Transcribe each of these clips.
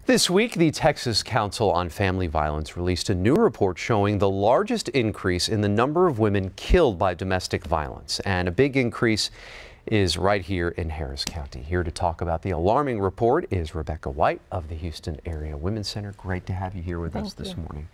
This week, the Texas Council on Family Violence released a new report showing the largest increase in the number of women killed by domestic violence. And a big increase is right here in Harris County. Here to talk about the alarming report is Rebecca White of the Houston Area Women's Center. Great to have you here with us this morning.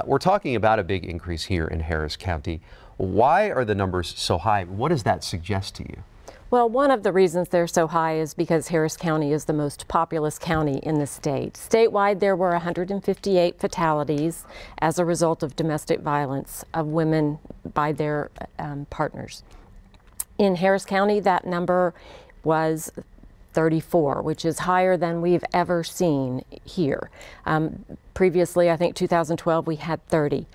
We're talking about a big increase here in Harris County. Why are the numbers so high? What does that suggest to you? Well, one of the reasons they're so high is because Harris County is the most populous county in the state. Statewide, there were 158 fatalities as a result of domestic violence of women by their partners. In Harris County, that number was 34, which is higher than we've ever seen here. Previously, I think 2012, we had 30.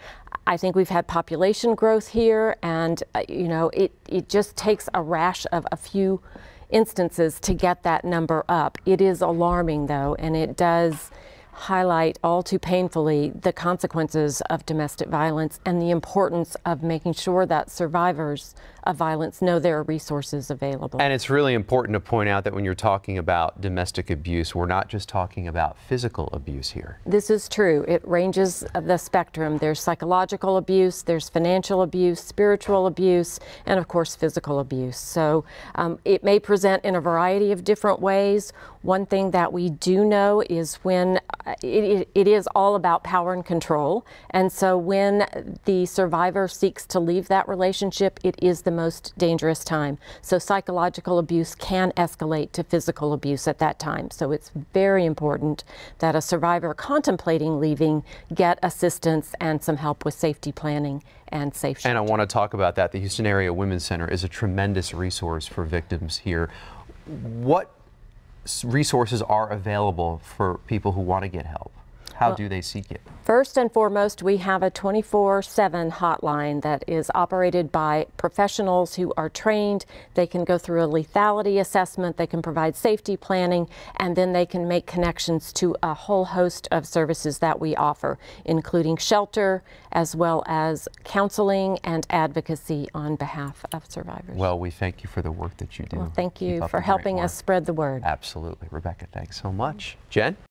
I think we've had population growth here, and it just takes a rash of a few instances to get that number up. It is alarming, though, and it does highlight all too painfully the consequences of domestic violence and the importance of making sure that survivors of violence know there are resources available. And it's really important to point out that when you're talking about domestic abuse, we're not just talking about physical abuse here. This is true. It ranges the spectrum. There's psychological abuse, there's financial abuse, spiritual abuse, and of course physical abuse. So it may present in a variety of different ways. One thing that we do know is when it is all about power and control, and so when the survivor seeks to leave that relationship, it is the most dangerous time. So psychological abuse can escalate to physical abuse at that time. So it's very important that a survivor contemplating leaving get assistance and some help with safety planning and safe shelter. And I want to talk about that. The Houston Area Women's Center is a tremendous resource for victims here. What resources are available for people who want to get help? How do they seek it? First and foremost, we have a 24/7 hotline that is operated by professionals who are trained. They can go through a lethality assessment, they can provide safety planning, and then they can make connections to a whole host of services that we offer, including shelter, as well as counseling and advocacy on behalf of survivors. Well, we thank you for the work that you do. Well, thank you for helping us spread the word. Absolutely. Rebecca, thanks so much. Jen?